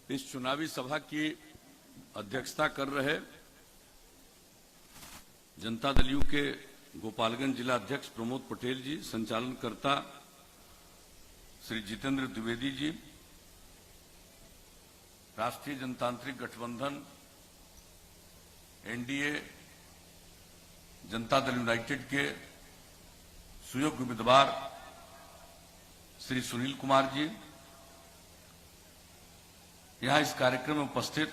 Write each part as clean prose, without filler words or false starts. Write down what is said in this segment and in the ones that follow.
इस चुनावी सभा की अध्यक्षता कर रहे जनता दल यू के गोपालगंज जिला अध्यक्ष प्रमोद पटेल जी, संचालनकर्ता श्री जितेंद्र द्विवेदी जी, राष्ट्रीय जनतांत्रिक गठबंधन एनडीए जनता दल यूनाइटेड के सुयोग्य उम्मीदवार श्री सुनील कुमार जी, यहां इस कार्यक्रम में उपस्थित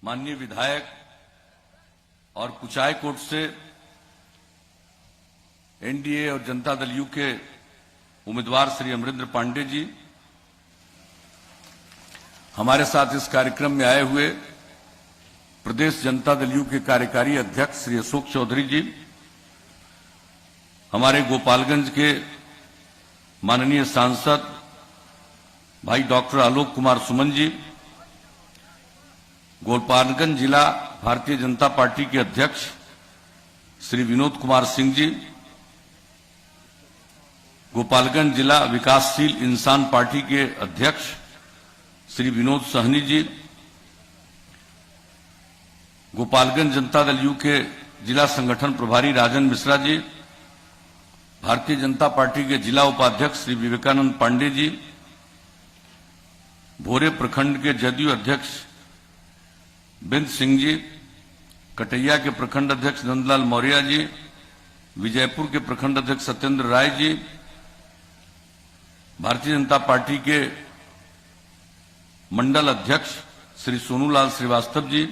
माननीय विधायक और कुचायकोट से एनडीए और जनता दल यू के उम्मीदवार श्री अमरेंद्र पांडे जी, हमारे साथ इस कार्यक्रम में आए हुए प्रदेश जनता दल यू के कार्यकारी अध्यक्ष श्री अशोक चौधरी जी, हमारे गोपालगंज के माननीय सांसद भाई डॉक्टर आलोक कुमार सुमन जी, गोपालगंज जिला भारतीय जनता पार्टी के अध्यक्ष श्री विनोद कुमार सिंह जी, गोपालगंज जिला विकासशील इंसान पार्टी के अध्यक्ष श्री विनोद सहनी जी, गोपालगंज जनता दल यू के जिला संगठन प्रभारी राजन मिश्रा जी, भारतीय जनता पार्टी के जिला उपाध्यक्ष श्री विवेकानंद पांडे जी, भोरे प्रखंड के जदयू अध्यक्ष बिंद सिंह जी, कटैया के प्रखंड अध्यक्ष नंदलाल मौर्य जी, विजयपुर के प्रखंड अध्यक्ष सत्येंद्र राय जी, भारतीय जनता पार्टी के मंडल अध्यक्ष श्री सोनूलाल श्रीवास्तव जी,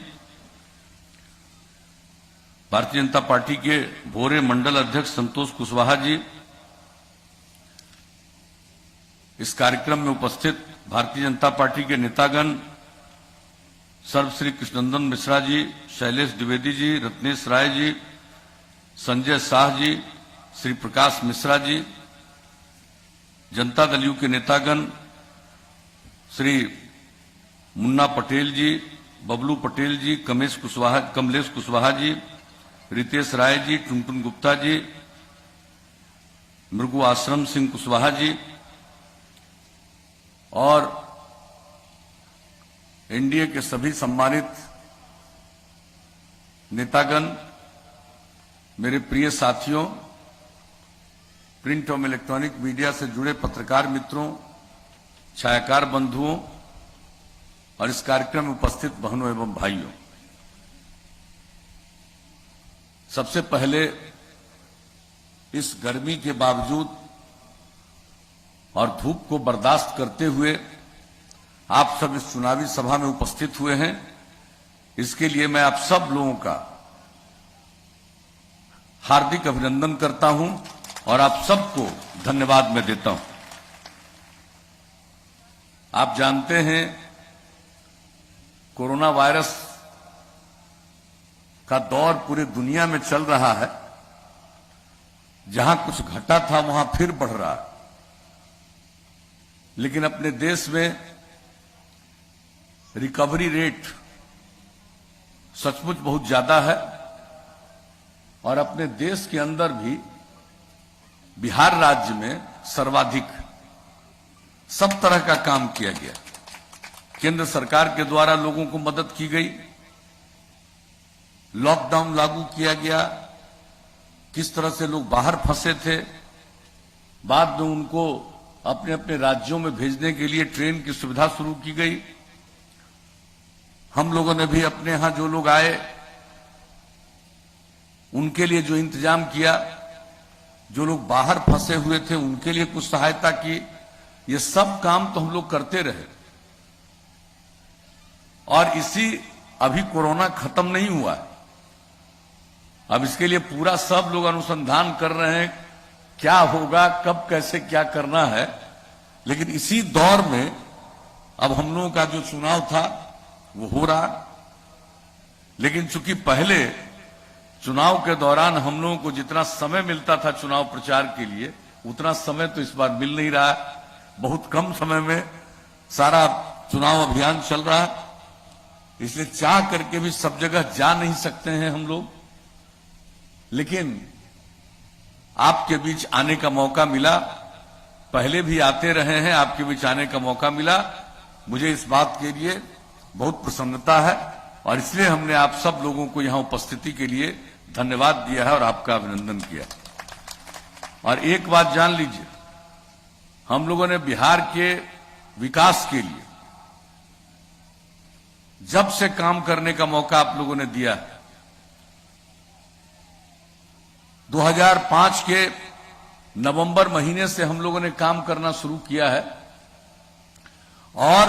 भारतीय जनता पार्टी के भोरे मंडल अध्यक्ष संतोष कुशवाहा जी, इस कार्यक्रम में उपस्थित भारतीय जनता पार्टी के नेतागण सर्वश्री कृष्णनंदन मिश्रा जी, शैलेश द्विवेदी जी, रत्नेश राय जी, संजय शाह जी, श्री प्रकाश मिश्रा जी, जनता दल यू के नेतागण श्री मुन्ना पटेल जी, बबलू पटेल जी, कमलेश कुशवाहा जी, रितेश राय जी, टुनटुन गुप्ता जी, मृगु आश्रम सिंह कुशवाहा जी और एनडीए के सभी सम्मानित नेतागण, मेरे प्रिय साथियों, प्रिंट और इलेक्ट्रॉनिक मीडिया से जुड़े पत्रकार मित्रों, छायाकार बंधुओं और इस कार्यक्रम में उपस्थित बहनों एवं भाइयों, सबसे पहले इस गर्मी के बावजूद और धूप को बर्दाश्त करते हुए आप सब इस चुनावी सभा में उपस्थित हुए हैं, इसके लिए मैं आप सब लोगों का हार्दिक अभिनंदन करता हूं और आप सबको धन्यवाद मैं देता हूं। आप जानते हैं कोरोना वायरस का दौर पूरी दुनिया में चल रहा है, जहां कुछ घटा था वहां फिर बढ़ रहा है, लेकिन अपने देश में रिकवरी रेट सचमुच बहुत ज्यादा है और अपने देश के अंदर भी बिहार राज्य में सर्वाधिक सब तरह का काम किया गया। केंद्र सरकार के द्वारा लोगों को मदद की गई, लॉकडाउन लागू किया गया, किस तरह से लोग बाहर फंसे थे, बाद में उनको अपने अपने राज्यों में भेजने के लिए ट्रेन की सुविधा शुरू की गई। हम लोगों ने भी अपने यहां जो लोग आए उनके लिए जो इंतजाम किया, जो लोग बाहर फंसे हुए थे उनके लिए कुछ सहायता की, ये सब काम तो हम लोग करते रहे और अभी कोरोना खत्म नहीं हुआ है। अब इसके लिए पूरा सब लोग अनुसंधान कर रहे हैं क्या होगा, कब कैसे क्या करना है, लेकिन इसी दौर में अब हम लोगों का जो चुनाव था वो हो रहा, लेकिन चूंकि पहले चुनाव के दौरान हम लोगों को जितना समय मिलता था चुनाव प्रचार के लिए, उतना समय तो इस बार मिल नहीं रहा। बहुत कम समय में सारा चुनाव अभियान चल रहा है, इसलिए चाह करके भी सब जगह जा नहीं सकते हैं हम लोग, लेकिन आपके बीच आने का मौका मिला। पहले भी आते रहे हैं, आपके बीच आने का मौका मिला मुझे इस बात के लिए बहुत प्रसन्नता है और इसलिए हमने आप सब लोगों को यहां उपस्थिति के लिए धन्यवाद दिया है और आपका अभिनंदन किया। और एक बात जान लीजिए, हम लोगों ने बिहार के विकास के लिए जब से काम करने का मौका आप लोगों ने दिया है, 2005 के नवंबर महीने से हम लोगों ने काम करना शुरू किया है और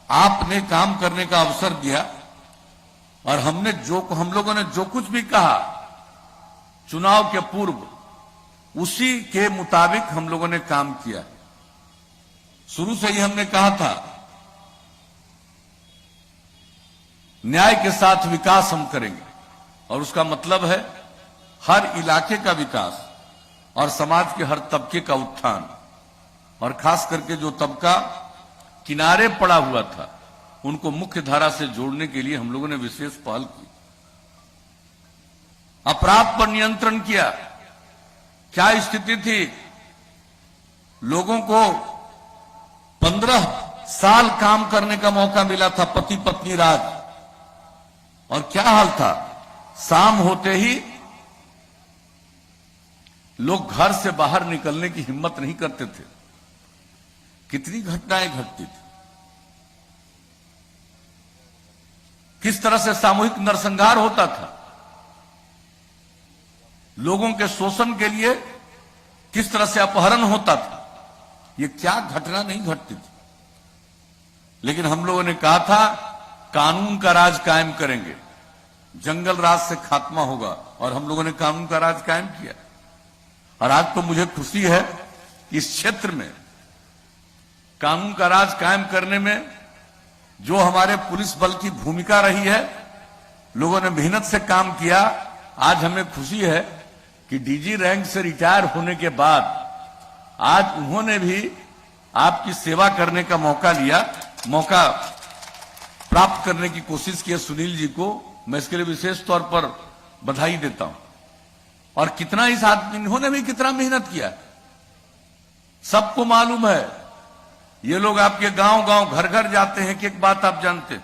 आपने काम करने का अवसर दिया और हम लोगों ने जो कुछ भी कहा चुनाव के पूर्व, उसी के मुताबिक हम लोगों ने काम किया। शुरू से ही हमने कहा था न्याय के साथ विकास हम करेंगे और उसका मतलब है हर इलाके का विकास और समाज के हर तबके का उत्थान, और खास करके जो तबका किनारे पड़ा हुआ था उनको मुख्य धारा से जोड़ने के लिए हम लोगों ने विशेष पहल की। अपराध पर नियंत्रण किया। क्या स्थिति थी, लोगों को 15 साल काम करने का मौका मिला था, पति पत्नी राज, और क्या हाल था, शाम होते ही लोग घर से बाहर निकलने की हिम्मत नहीं करते थे। कितनी घटनाएं घटती थी, किस तरह से सामूहिक नरसंहार होता था, लोगों के शोषण के लिए किस तरह से अपहरण होता था। ये क्या घटना नहीं घटती थी। लेकिन हम लोगों ने कहा था कानून का राज कायम करेंगे, जंगल राज से खात्मा होगा, और हम लोगों ने कानून का राज कायम किया। और आज तो मुझे खुशी है कि इस क्षेत्र में कानून का राज कायम करने में जो हमारे पुलिस बल की भूमिका रही है, लोगों ने मेहनत से काम किया। आज हमें खुशी है कि डीजी रैंक से रिटायर होने के बाद आज उन्होंने भी आपकी सेवा करने का मौका प्राप्त करने की कोशिश की है। सुनील जी को मैं इसके लिए विशेष तौर पर बधाई देता हूं। और कितना इस आदमी, इन्होंने भी कितना मेहनत किया, सबको मालूम है। ये लोग आपके गांव गांव घर घर जाते हैं कि एक बात आप जानते हैं,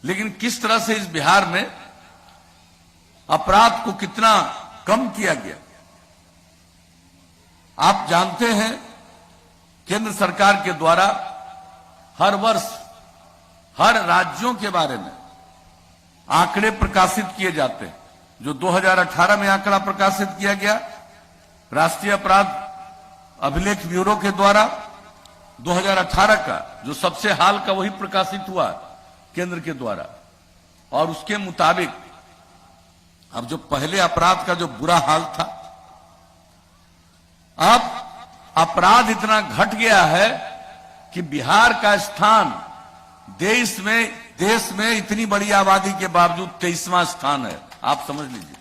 लेकिन किस तरह से इस बिहार में अपराध को कितना कम किया गया। आप जानते हैं केंद्र सरकार के द्वारा हर वर्ष हर राज्यों के बारे में आंकड़े प्रकाशित किए जाते हैं। जो 2018 में आंकड़ा प्रकाशित किया गया राष्ट्रीय अपराध अभिलेख ब्यूरो के द्वारा, 2018 का जो सबसे हाल का वही प्रकाशित हुआ केंद्र के द्वारा, और उसके मुताबिक अब जो पहले अपराध का जो बुरा हाल था, अब अपराध इतना घट गया है कि बिहार का स्थान देश में इतनी बड़ी आबादी के बावजूद 23वां स्थान है। आप समझ लीजिए।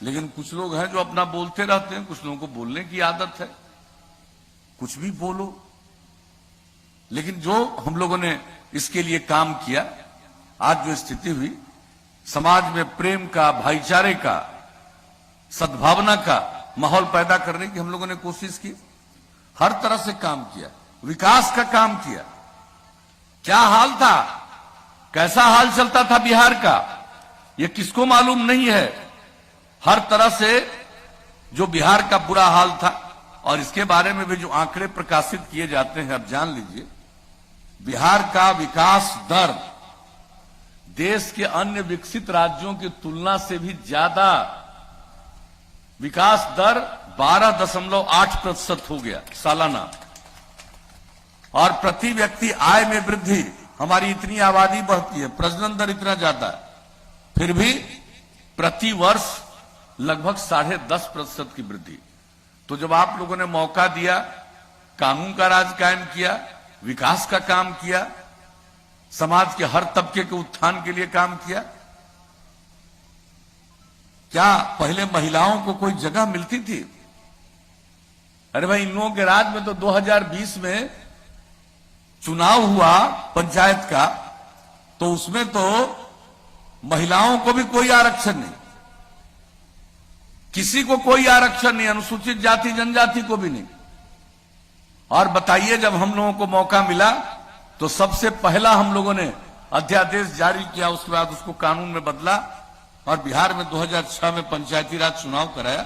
लेकिन कुछ लोग हैं जो अपना बोलते रहते हैं, कुछ लोगों को बोलने की आदत है, कुछ भी बोलो। लेकिन जो हम लोगों ने इसके लिए काम किया, आज जो स्थिति हुई, समाज में प्रेम का, भाईचारे का, सद्भावना का माहौल पैदा करने की हम लोगों ने कोशिश की, हर तरह से काम किया, विकास का काम किया। क्या हाल था, कैसा हाल चलता था बिहार का, ये किसको मालूम नहीं है। हर तरह से जो बिहार का बुरा हाल था, और इसके बारे में भी जो आंकड़े प्रकाशित किए जाते हैं, अब जान लीजिए, बिहार का विकास दर देश के अन्य विकसित राज्यों की तुलना से भी ज्यादा, विकास दर 12.8% हो गया सालाना। और प्रति व्यक्ति आय में वृद्धि, हमारी इतनी आबादी बढ़ती है, प्रजनन दर इतना ज्यादा है, फिर भी प्रति वर्ष लगभग 10.5% की वृद्धि। तो जब आप लोगों ने मौका दिया, कानून का राज कायम किया, विकास का काम किया, समाज के हर तबके के उत्थान के लिए काम किया, क्या पहले महिलाओं को कोई जगह मिलती थी? अरे भाई, इन लोगों के राज में तो 2020 में चुनाव हुआ पंचायत का, तो उसमें तो महिलाओं को भी कोई आरक्षण नहीं, किसी को कोई आरक्षण नहीं, अनुसूचित जाति जनजाति को भी नहीं। और बताइए, जब हम लोगों को मौका मिला तो सबसे पहला हम लोगों ने अध्यादेश जारी किया, उसके बाद उसको कानून में बदला और बिहार में 2006 में पंचायती राज चुनाव कराया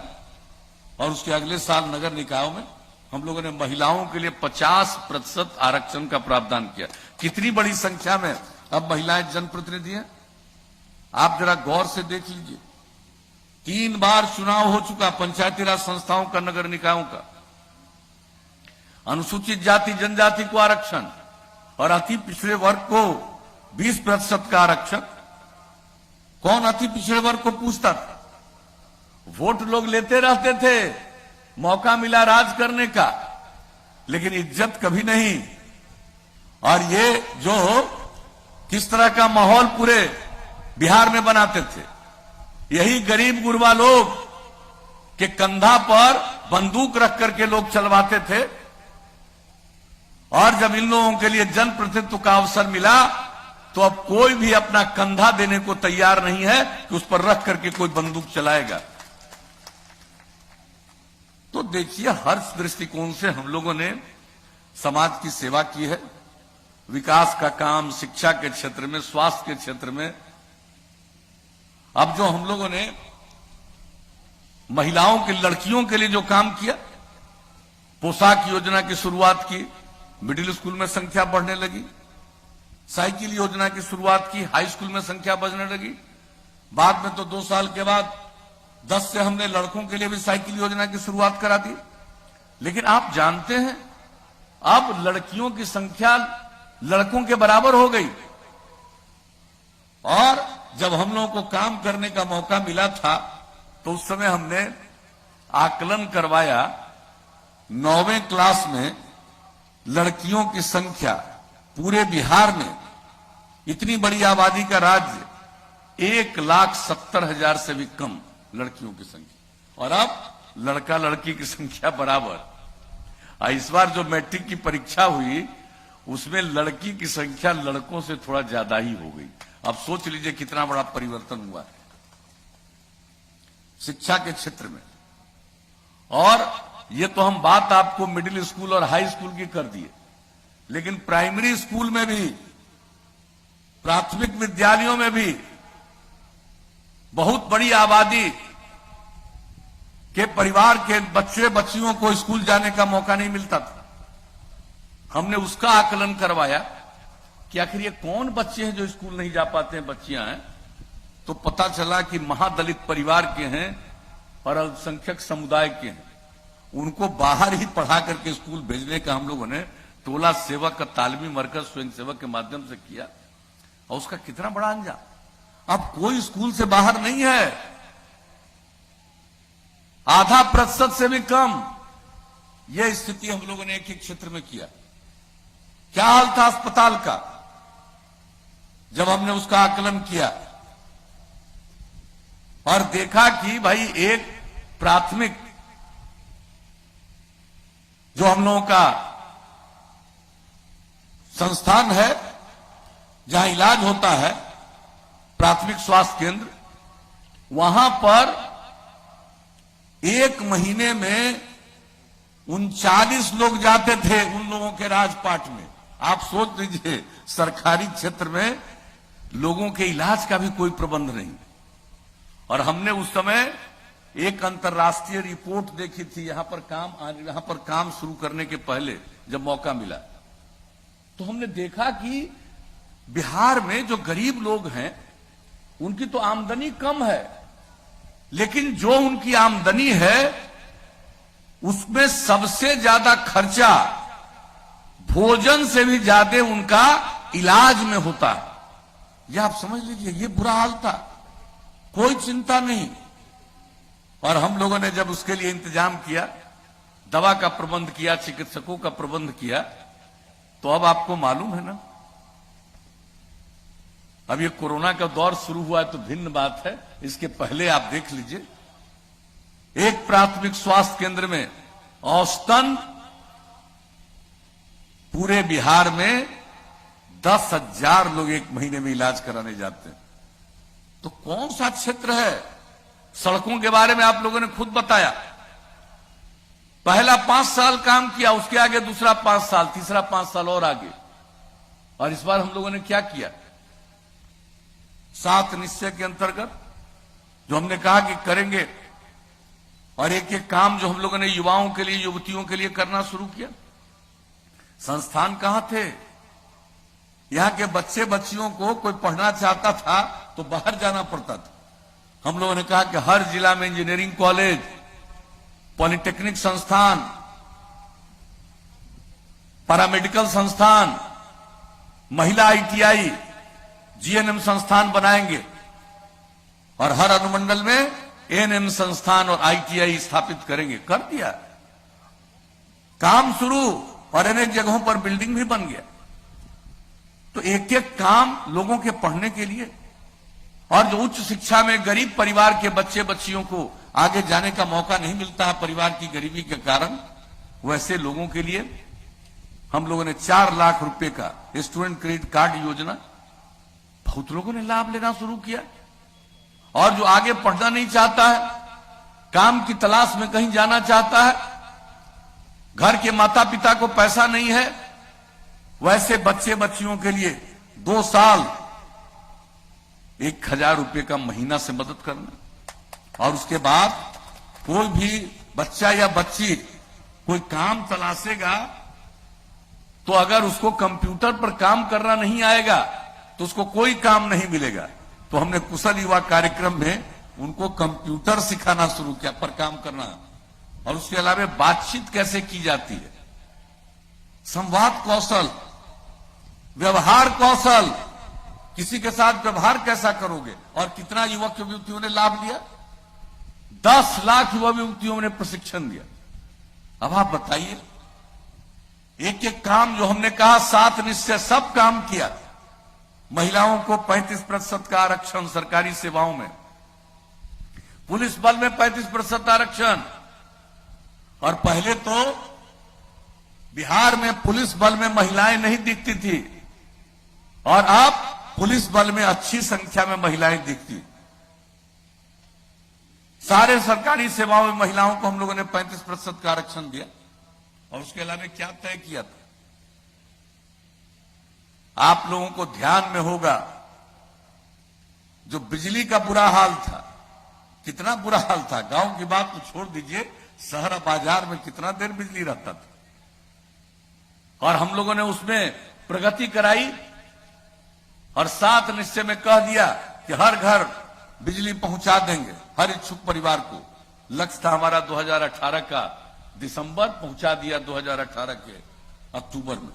और उसके अगले साल नगर निकायों में हम लोगों ने महिलाओं के लिए 50% आरक्षण का प्रावधान किया। कितनी बड़ी संख्या में अब महिलाएं जनप्रतिनिधि हैं, आप जरा गौर से देख लीजिए। 3 बार चुनाव हो चुका पंचायती राज संस्थाओं का, नगर निकायों का। अनुसूचित जाति जनजाति को आरक्षण और अति पिछड़े वर्ग को 20% का आरक्षण। कौन अति पिछड़े वर्ग को पूछता था? वोट लोग लेते रहते थे, मौका मिला राज करने का, लेकिन इज्जत कभी नहीं। और ये जो किस तरह का माहौल पूरे बिहार में बनाते थे, यही गरीब गुरबा लोग के कंधा पर बंदूक रख करके लोग चलवाते थे। और जब इन लोगों के लिए जनप्रतिनिधित्व का अवसर मिला तो अब कोई भी अपना कंधा देने को तैयार नहीं है कि उस पर रख करके कोई बंदूक चलाएगा। तो देखिए, हर दृष्टिकोण से हम लोगों ने समाज की सेवा की है, विकास का काम, शिक्षा के क्षेत्र में, स्वास्थ्य के क्षेत्र में। अब जो हम लोगों ने महिलाओं के, लड़कियों के लिए जो काम किया, पोशाक योजना की शुरुआत की, मिडिल स्कूल में संख्या बढ़ने लगी। साइकिल योजना की शुरुआत की, हाई स्कूल में संख्या बढ़ने लगी। बाद में तो 2 साल के बाद 10 से हमने लड़कों के लिए भी साइकिल योजना की शुरुआत करा दी। लेकिन आप जानते हैं, अब लड़कियों की संख्या लड़कों के बराबर हो गई। और जब हम लोगों को काम करने का मौका मिला था तो उस समय हमने आकलन करवाया, 9वीं क्लास में लड़कियों की संख्या पूरे बिहार में, इतनी बड़ी आबादी का राज्य, 1,70,000 से भी कम लड़कियों की संख्या। और अब लड़का लड़की की संख्या बराबर। इस बार जो मैट्रिक की परीक्षा हुई उसमें लड़की की संख्या लड़कों से थोड़ा ज्यादा ही हो गई। अब सोच लीजिए कितना बड़ा परिवर्तन हुआ है शिक्षा के क्षेत्र में। और ये तो हम बात आपको मिडिल स्कूल और हाई स्कूल की कर दिए, लेकिन प्राइमरी स्कूल में भी, प्राथमिक विद्यालयों में भी बहुत बड़ी आबादी के परिवार के बच्चे बच्चियों को स्कूल जाने का मौका नहीं मिलता था। हमने उसका आकलन करवाया कि आखिर ये कौन बच्चे हैं जो स्कूल नहीं जा पाते हैं, बच्चियां हैं। तो पता चला कि महादलित परिवार के हैं और अल्पसंख्यक समुदाय के हैं। उनको बाहर ही पढ़ा करके स्कूल भेजने का हम लोगों ने टोला सेवक का तालीमी मरकज स्वयं सेवक के माध्यम से किया। और उसका कितना बड़ा अंजाम, अब कोई स्कूल से बाहर नहीं है, 0.5% से भी कम। यह स्थिति हम लोगों ने एक एक क्षेत्र में किया। क्या हाल था अस्पताल का, जब हमने उसका आकलन किया और देखा कि भाई एक प्राथमिक जो हम लोगों का संस्थान है जहां इलाज होता है, प्राथमिक स्वास्थ्य केंद्र, वहां पर 1 महीने में 39 लोग जाते थे उन लोगों के राजपाट में। आप सोच लीजिए, सरकारी क्षेत्र में लोगों के इलाज का भी कोई प्रबंध नहीं। और हमने उस समय एक अंतर्राष्ट्रीय रिपोर्ट देखी थी यहां पर काम शुरू करने के पहले, जब मौका मिला तो हमने देखा कि बिहार में जो गरीब लोग हैं उनकी तो आमदनी कम है, लेकिन जो उनकी आमदनी है उसमें सबसे ज्यादा खर्चा भोजन से भी ज्यादा उनका इलाज में होता है। यह आप समझ लीजिए, ये बुरा हाल था, कोई चिंता नहीं। और हम लोगों ने जब उसके लिए इंतजाम किया, दवा का प्रबंध किया, चिकित्सकों का प्रबंध किया, तो अब आपको मालूम है ना, अब ये कोरोना का दौर शुरू हुआ है तो भिन्न बात है। इसके पहले आप देख लीजिए, एक प्राथमिक स्वास्थ्य केंद्र में औसतन पूरे बिहार में 10,000 लोग 1 महीने में इलाज कराने जाते हैं। तो कौन सा क्षेत्र है? सड़कों के बारे में आप लोगों ने खुद बताया पहला 5 साल काम किया, उसके आगे दूसरा 5 साल, तीसरा 5 साल और आगे। और इस बार हम लोगों ने क्या किया, 7 निश्चय के अंतर्गत जो हमने कहा कि करेंगे, और एक एक काम जो हम लोगों ने युवाओं के लिए, युवतियों के लिए करना शुरू किया। संस्थान कहां थे, यहां के बच्चे बच्चियों को कोई पढ़ना चाहता था तो बाहर जाना पड़ता था। हम लोगों ने कहा कि हर जिला में इंजीनियरिंग कॉलेज, पॉलिटेक्निक संस्थान, पैरामेडिकल संस्थान, महिला आईटीआई, जीएनएम संस्थान बनाएंगे, और हर अनुमंडल में एएनएम संस्थान और आईटीआई स्थापित करेंगे। कर दिया काम शुरू, और अनेक जगहों पर बिल्डिंग भी बन गया। तो एक एक काम लोगों के पढ़ने के लिए, और जो उच्च शिक्षा में गरीब परिवार के बच्चे बच्चियों को आगे जाने का मौका नहीं मिलता है परिवार की गरीबी के कारण, वैसे लोगों के लिए हम लोगों ने 4 लाख रुपए का स्टूडेंट क्रेडिट कार्ड योजना, बहुत लोगों ने लाभ लेना शुरू किया। और जो आगे पढ़ना नहीं चाहता है, काम की तलाश में कहीं जाना चाहता है, घर के माता पिता को पैसा नहीं है, वैसे बच्चे बच्चियों के लिए 2 साल 1000 रुपए का महीना से मदद करना। और उसके बाद कोई भी बच्चा या बच्ची कोई काम तलाशेगा, तो अगर उसको कंप्यूटर पर काम करना नहीं आएगा तो उसको कोई काम नहीं मिलेगा। तो हमने कुशल युवा कार्यक्रम में उनको कंप्यूटर सिखाना शुरू किया, पर काम करना, और उसके अलावा बातचीत कैसे की जाती है, संवाद कौशल, व्यवहार कौशल, किसी के साथ व्यवहार कैसा करोगे, और कितना युवक युवतियों ने लाभ लिया, 10 लाख युवा युवतियों ने प्रशिक्षण दिया। अब आप बताइए, एक एक काम जो हमने कहा 7 निश्चय, सब काम किया। महिलाओं को 35% का आरक्षण सरकारी सेवाओं में, पुलिस बल में 35% आरक्षण, और पहले तो बिहार में पुलिस बल में महिलाएं नहीं दिखती थी, और अब पुलिस बल में अच्छी संख्या में महिलाएं दिखती। सारे सरकारी सेवाओं में महिलाओं को हम लोगों ने 35% का आरक्षण दिया। और उसके अलावा क्या तय किया था, आप लोगों को ध्यान में होगा, जो बिजली का बुरा हाल था, कितना बुरा हाल था, गांव की बात तो छोड़ दीजिए, शहर बाजार में कितना देर बिजली रहता था। और हम लोगों ने उसमें प्रगति कराई, और 7 निश्चय में कह दिया कि हर घर बिजली पहुंचा देंगे, हर इच्छुक परिवार को। लक्ष्य था हमारा 2018 का दिसंबर, पहुंचा दिया 2018 के अक्टूबर में।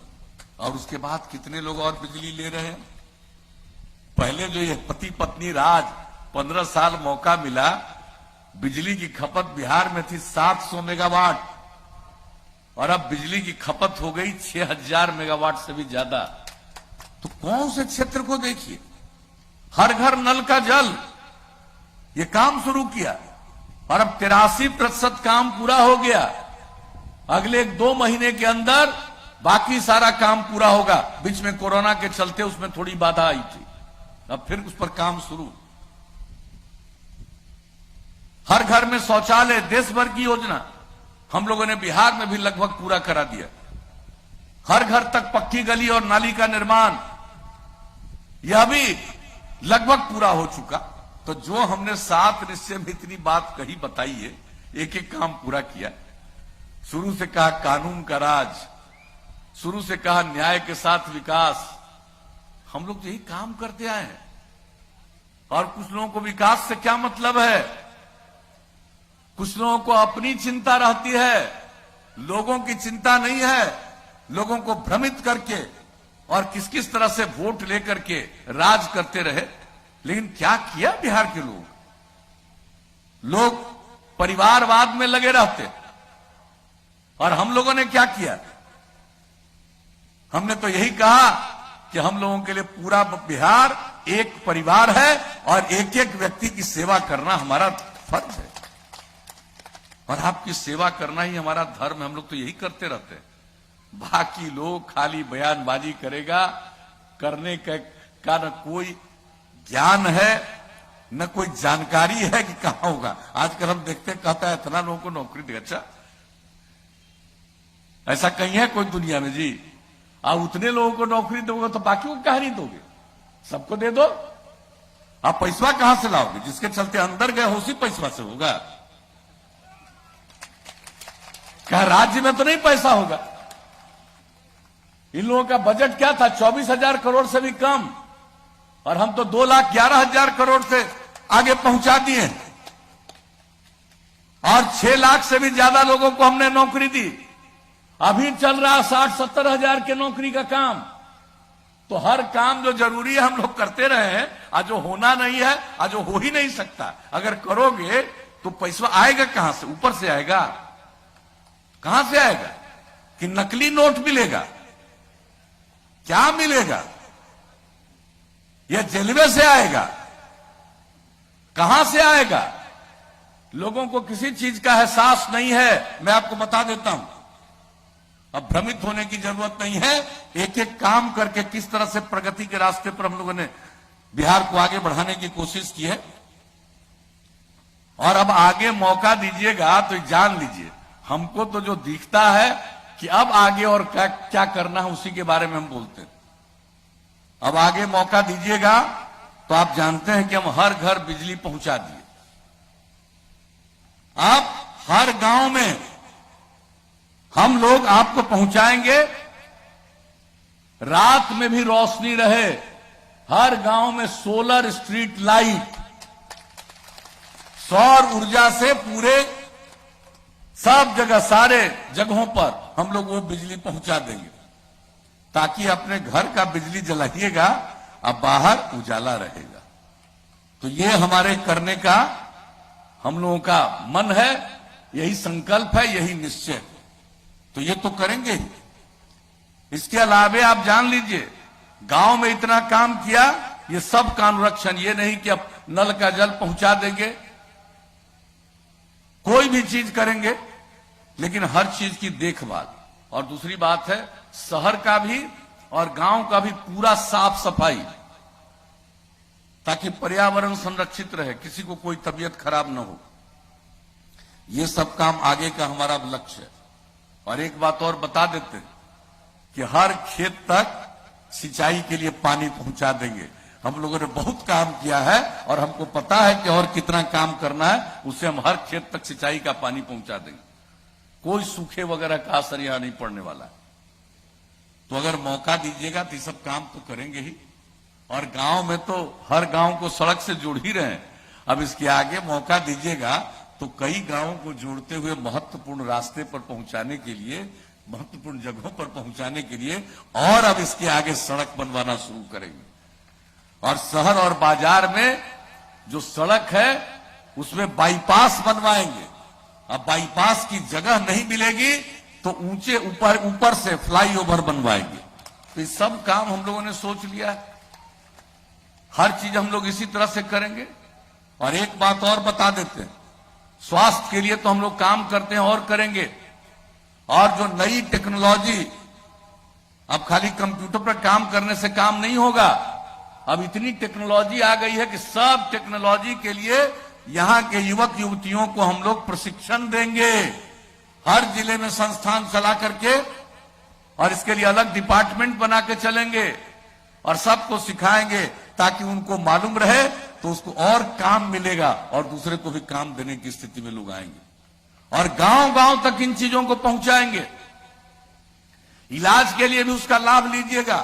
और उसके बाद कितने लोग और बिजली ले रहे हैं। पहले जो ये पति पत्नी राज 15 साल मौका मिला, बिजली की खपत बिहार में थी 700 मेगावाट, और अब बिजली की खपत हो गई 6000 मेगावाट से भी ज्यादा। तो कौन से क्षेत्र को देखिए, हर घर नल का जल, ये काम शुरू किया, और अब 83% काम पूरा हो गया। अगले 2 महीने के अंदर बाकी सारा काम पूरा होगा। बीच में कोरोना के चलते उसमें थोड़ी बाधा आई थी, अब फिर उस पर काम शुरू। हर घर में शौचालय, देश भर की योजना हम लोगों ने बिहार में भी लगभग पूरा करा दिया। हर घर तक पक्की गली और नाली का निर्माण, यह भी लगभग पूरा हो चुका। तो जो हमने 7 निश्चय में इतनी बात कही, बताई है, एक एक काम पूरा किया। शुरू से कहा कानून का राज, शुरू से कहा न्याय के साथ विकास। हम लोग तो यही काम करते आए हैं। और कुछ लोगों को विकास से क्या मतलब है, कुछ लोगों को अपनी चिंता रहती है, लोगों की चिंता नहीं है। लोगों को भ्रमित करके और किस किस तरह से वोट लेकर के राज करते रहे। लेकिन क्या किया बिहार के लोग परिवारवाद में लगे रहते, और हम लोगों ने क्या किया, हमने तो यही कहा कि हम लोगों के लिए पूरा बिहार एक परिवार है, और एक एक व्यक्ति की सेवा करना हमारा फर्ज है, और आपकी सेवा करना ही हमारा धर्म है। हम लोग तो यही करते रहते हैं। बाकी लोग खाली बयानबाजी करेगा, करने का न कोई ज्ञान है न कोई जानकारी है कि कहां होगा। आजकल हम देखते, कहता है इतना लोगों को नौकरी दे। अच्छा, ऐसा कहीं है कोई दुनिया में जी? आप उतने लोगों को नौकरी दोगे तो बाकी को कहा नहीं दोगे? सबको दे दो। आप पैसा कहां से लाओगे? जिसके चलते अंदर गए उसी पैसा से होगा। क्या राज्य में तो नहीं पैसा होगा? इन लोगों का बजट क्या था? 24,000 करोड़ से भी कम, और हम तो 2,11,000 करोड़ से आगे पहुंचा दिए, और 6 लाख से भी ज्यादा लोगों को हमने नौकरी दी। अभी चल रहा 60-70 हजार के नौकरी का काम। तो हर काम जो जरूरी है हम लोग करते रहे हैं, आज जो होना नहीं है, आज जो हो ही नहीं सकता। अगर करोगे तो पैसा आएगा कहां से? ऊपर से आएगा। कहां से आएगा? कि नकली नोट मिलेगा? क्या मिलेगा? यह रेलवे से आएगा? कहां से आएगा? लोगों को किसी चीज का एहसास नहीं है। मैं आपको बता देता हूं, अब भ्रमित होने की जरूरत नहीं है। एक एक काम करके किस तरह से प्रगति के रास्ते पर हम लोगों ने बिहार को आगे बढ़ाने की कोशिश की है। और अब आगे मौका दीजिएगा तो जान लीजिए, हमको तो जो दिखता है कि अब आगे और क्या क्या करना है उसी के बारे में हम बोलते हैं। अब आगे मौका दीजिएगा तो आप जानते हैं कि हम हर घर बिजली पहुंचा दिए। आप हर गांव में हम लोग आपको पहुंचाएंगे, रात में भी रोशनी रहे। हर गांव में सोलर स्ट्रीट लाइट, सौर ऊर्जा से पूरे सब जगह, सारे जगहों पर हम लोग वो बिजली पहुंचा देंगे, ताकि अपने घर का बिजली जलाइएगा, अब बाहर उजाला रहेगा। तो ये हमारे करने का हम लोगों का मन है, यही संकल्प है, यही निश्चय है। तो ये तो करेंगे ही। इसके अलावे आप जान लीजिए, गांव में इतना काम किया, ये सब का अनुरक्षण, ये नहीं कि अब नल का जल पहुंचा देंगे, कोई भी चीज करेंगे, लेकिन हर चीज की देखभाल। और दूसरी बात है, शहर का भी और गांव का भी पूरा साफ सफाई, ताकि पर्यावरण संरक्षित रहे, किसी को कोई तबीयत खराब न हो। ये सब काम आगे का हमारा लक्ष्य है। और एक बात और बता देते हैं कि हर खेत तक सिंचाई के लिए पानी पहुंचा देंगे। हम लोगों ने बहुत काम किया है और हमको पता है कि और कितना काम करना है, उससे हम हर खेत तक सिंचाई का पानी पहुंचा देंगे। कोई सूखे वगैरह का असर यहां नहीं पड़ने वाला है। तो अगर मौका दीजिएगा तो ये सब काम तो करेंगे ही। और गांव में तो हर गांव को सड़क से जोड़ ही रहे हैं। अब इसके आगे मौका दीजिएगा तो कई गांवों को जोड़ते हुए महत्वपूर्ण रास्ते पर पहुंचाने के लिए, महत्वपूर्ण जगहों पर पहुंचाने के लिए और अब इसके आगे सड़क बनवाना शुरू करेंगे। और शहर और बाजार में जो सड़क है उसमें बाईपास बनवाएंगे। अब बाईपास की जगह नहीं मिलेगी तो ऊंचे ऊपर से फ्लाईओवर बनवाएंगे। तो ये सब काम हम लोगों ने सोच लिया है। हर चीज हम लोग इसी तरह से करेंगे। और एक बात और बता देते हैं, स्वास्थ्य के लिए तो हम लोग काम करते हैं और करेंगे। और जो नई टेक्नोलॉजी, अब खाली कंप्यूटर पर काम करने से काम नहीं होगा। अब इतनी टेक्नोलॉजी आ गई है कि सब टेक्नोलॉजी के लिए यहां के युवक युवतियों को हम लोग प्रशिक्षण देंगे, हर जिले में संस्थान चला करके, और इसके लिए अलग डिपार्टमेंट बना के चलेंगे और सबको सिखाएंगे, ताकि उनको मालूम रहे तो उसको और काम मिलेगा और दूसरे को भी काम देने की स्थिति में लोग आएंगे। और गांव गांव तक इन चीजों को पहुंचाएंगे। इलाज के लिए भी उसका लाभ लीजिएगा।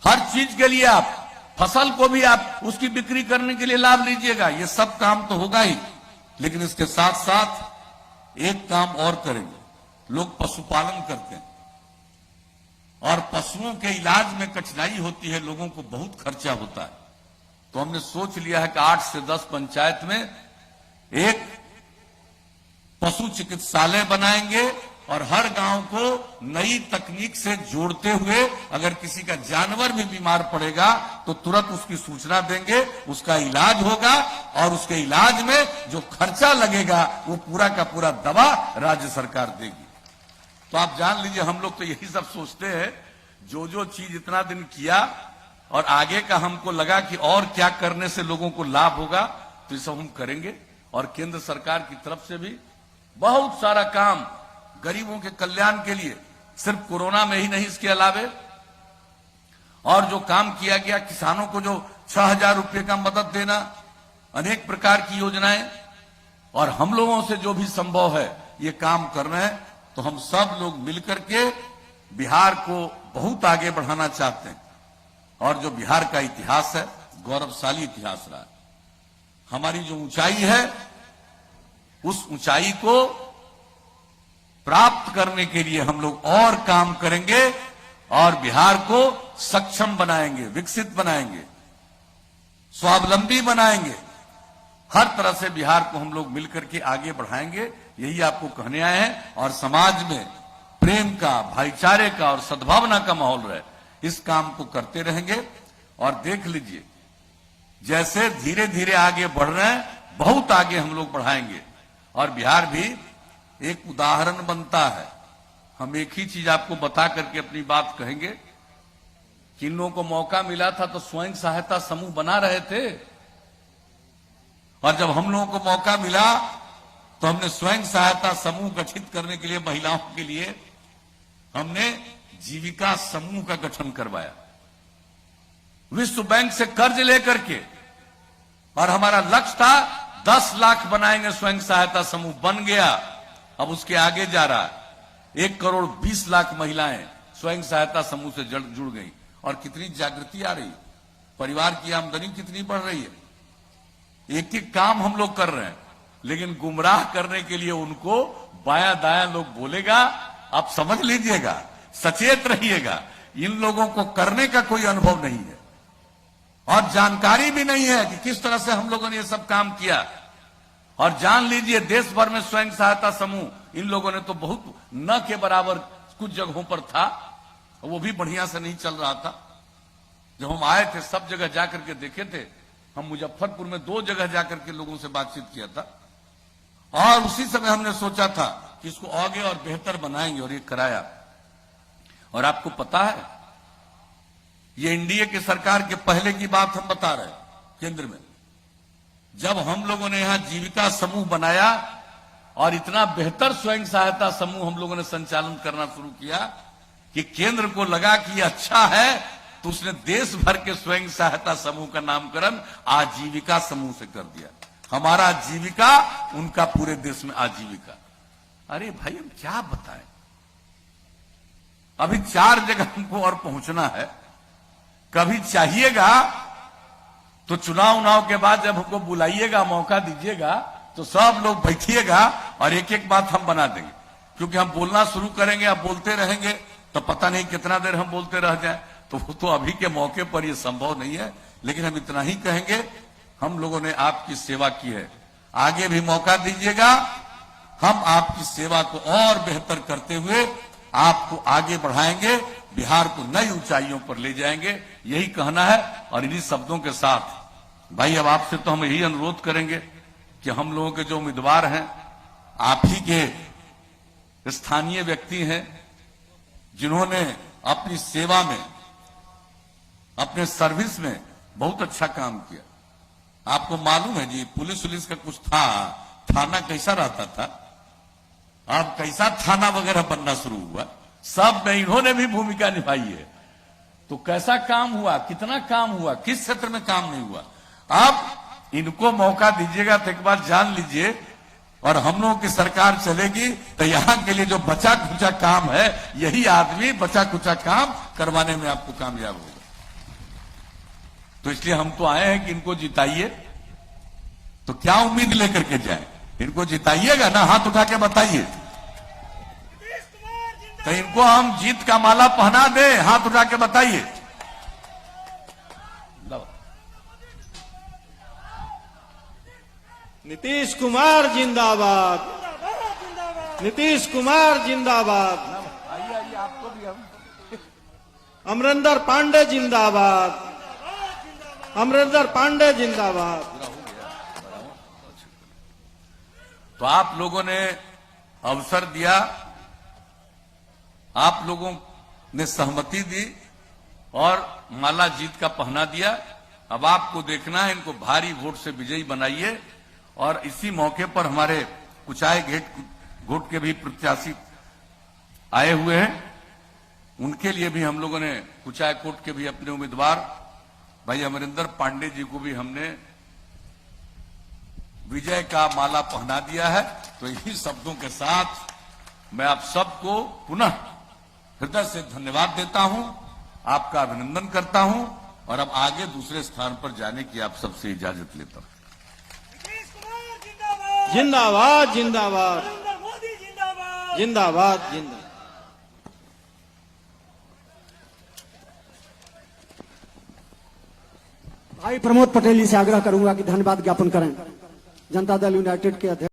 हर चीज के लिए आप, फसल को भी आप उसकी बिक्री करने के लिए लाभ लीजिएगा। ये सब काम तो होगा ही, लेकिन इसके साथ साथ एक काम और करेंगे। लोग पशुपालन करते हैं और पशुओं के इलाज में कठिनाई होती है, लोगों को बहुत खर्चा होता है। तो हमने सोच लिया है कि 8 से 10 पंचायत में एक पशु चिकित्सालय बनाएंगे और हर गांव को नई तकनीक से जोड़ते हुए अगर किसी का जानवर भी बीमार पड़ेगा तो तुरंत उसकी सूचना देंगे, उसका इलाज होगा और उसके इलाज में जो खर्चा लगेगा वो पूरा का पूरा दवा राज्य सरकार देगी। तो आप जान लीजिए, हम लोग तो यही सब सोचते हैं। जो जो चीज इतना दिन किया और आगे का हमको लगा कि और क्या करने से लोगों को लाभ होगा, तो ये सब हम करेंगे। और केंद्र सरकार की तरफ से भी बहुत सारा काम गरीबों के कल्याण के लिए, सिर्फ कोरोना में ही नहीं, इसके अलावे और जो काम किया गया, किसानों को जो 6,000 रुपये का मदद देना, अनेक प्रकार की योजनाएं, और हम लोगों से जो भी संभव है ये काम कर रहे हैं। तो हम सब लोग मिलकर के बिहार को बहुत आगे बढ़ाना चाहते हैं। और जो बिहार का इतिहास है, गौरवशाली इतिहास रहा है। हमारी जो ऊंचाई है, उस ऊंचाई को प्राप्त करने के लिए हम लोग और काम करेंगे और बिहार को सक्षम बनाएंगे, विकसित बनाएंगे, स्वावलंबी बनाएंगे। हर तरह से बिहार को हम लोग मिलकर के आगे बढ़ाएंगे, यही आपको कहने आए हैं। और समाज में प्रेम का, भाईचारे का और सद्भावना का माहौल रहे, इस काम को करते रहेंगे। और देख लीजिए, जैसे धीरे धीरे आगे बढ़ रहे हैं, बहुत आगे हम लोग बढ़ाएंगे। और बिहार भी एक उदाहरण बनता है। हम एक ही चीज आपको बता करके अपनी बात कहेंगे कि इन लोगों को मौका मिला था तो स्वयं सहायता समूह बना रहे थे, और जब हम लोगों को मौका मिला तो हमने स्वयं सहायता समूह गठित करने के लिए, महिलाओं के लिए हमने जीविका समूह का गठन करवाया, विश्व बैंक से कर्ज लेकर के। और हमारा लक्ष्य था 10 लाख बनाएंगे स्वयं सहायता समूह, बन गया। अब उसके आगे जा रहा है। 1,20,00,000 महिलाएं स्वयं सहायता समूह से जुड़ गई। और कितनी जागृति आ रही है, परिवार की आमदनी कितनी बढ़ रही है। एक एक काम हम लोग कर रहे हैं, लेकिन गुमराह करने के लिए उनको बायां दायां लोग बोलेगा। आप समझ लीजिएगा, सचेत रहिएगा। इन लोगों को करने का कोई अनुभव नहीं है और जानकारी भी नहीं है कि किस तरह से हम लोगों ने ये सब काम किया। और जान लीजिए, देश भर में स्वयं सहायता समूह इन लोगों ने तो बहुत न के बराबर कुछ जगहों पर था, वो भी बढ़िया से नहीं चल रहा था। जब हम आए थे, सब जगह जाकर के देखे थे। हम मुजफ्फरपुर में 2 जगह जाकर के लोगों से बातचीत किया था, और उसी समय हमने सोचा था कि इसको आगे और बेहतर बनाएंगे, और ये कराया। और आपको पता है, ये एनडीए की सरकार के पहले की बात हम बता रहे हैं। केंद्र में जब हम लोगों ने यहां जीविका समूह बनाया और इतना बेहतर स्वयं सहायता समूह हम लोगों ने संचालन करना शुरू किया कि केंद्र को लगा कि अच्छा है, तो उसने देश भर के स्वयं सहायता समूह का नामकरण आजीविका समूह से कर दिया। हमारा जीविका, उनका पूरे देश में आजीविका। अरे भाई, हम क्या बताएं। अभी 4 जगह हमको और पहुंचना है। कभी चाहिएगा तो चुनाव उनाव के बाद जब हमको बुलाइएगा, मौका दीजिएगा, तो सब लोग बैठिएगा और एक एक बात हम बना देंगे। क्योंकि हम बोलना शुरू करेंगे, आप बोलते रहेंगे तो पता नहीं कितना देर हम बोलते रह जाएं। तो वो तो अभी के मौके पर ये संभव नहीं है, लेकिन हम इतना ही कहेंगे, हम लोगों ने आपकी सेवा की है, आगे भी मौका दीजिएगा। हम आपकी सेवा को और बेहतर करते हुए आपको आगे बढ़ाएंगे, बिहार को नई ऊंचाइयों पर ले जाएंगे, यही कहना है। और इन्हीं शब्दों के साथ भाई, अब आपसे तो हम यही अनुरोध करेंगे कि हम लोगों के जो उम्मीदवार हैं, आप ही के स्थानीय व्यक्ति हैं, जिन्होंने अपनी सेवा में, अपने सर्विस में बहुत अच्छा काम किया। आपको मालूम है जी, पुलिस का कुछ था, थाना कैसा रहता था, अब कैसा थाना वगैरह बनना शुरू हुआ, सब में इन्होंने भी भूमिका निभाई है। तो कैसा काम हुआ, कितना काम हुआ, किस क्षेत्र में काम नहीं हुआ। अब इनको मौका दीजिएगा तो एक बार जान लीजिए, और हम लोगों की सरकार चलेगी तो यहां के लिए जो बचा खुचा काम है, यही आदमी बचा खुचा काम करवाने में आपको कामयाब होगा। तो इसलिए हम तो आए हैं कि इनको जिताइए। तो क्या उम्मीद लेकर के जाए, इनको जिताइएगा ना, हाथ उठा के बताइए। तो इनको हम जीत का माला पहना दे, हाथ उठा के बताइए। नीतीश कुमार जिंदाबाद, नीतीश कुमार जिंदाबाद, आपको भी हम अमरिंदर पांडे जिंदाबाद, अमरिंदर पांडे जिंदाबाद। तो आप लोगों ने अवसर दिया, आप लोगों ने सहमति दी और माला जीत का पहना दिया। अब आपको देखना है, इनको भारी वोट से विजयी बनाइए। और इसी मौके पर हमारे कुचाई गेट गुट के भी प्रत्याशी आए हुए हैं, उनके लिए भी हम लोगों ने कुचायकोट के भी अपने उम्मीदवार भाई अमरिंदर पांडे जी को भी हमने विजय का माला पहना दिया है। तो इन्हीं शब्दों के साथ मैं आप सबको पुनः हृदय से धन्यवाद देता हूं, आपका अभिनंदन करता हूं और अब आगे दूसरे स्थान पर जाने की आप सबसे इजाजत लेता हूं। नीतीश कुमार जिंदाबाद, जिंदाबाद जिंदाबाद नरेंद्र मोदी जिंदाबाद। जिंदाबाद जिंदाबाद। भाई प्रमोद पटेल जी से आग्रह करूंगा कि धन्यवाद ज्ञापन करें। जनता दल यूनाइटेड के अध्यक्ष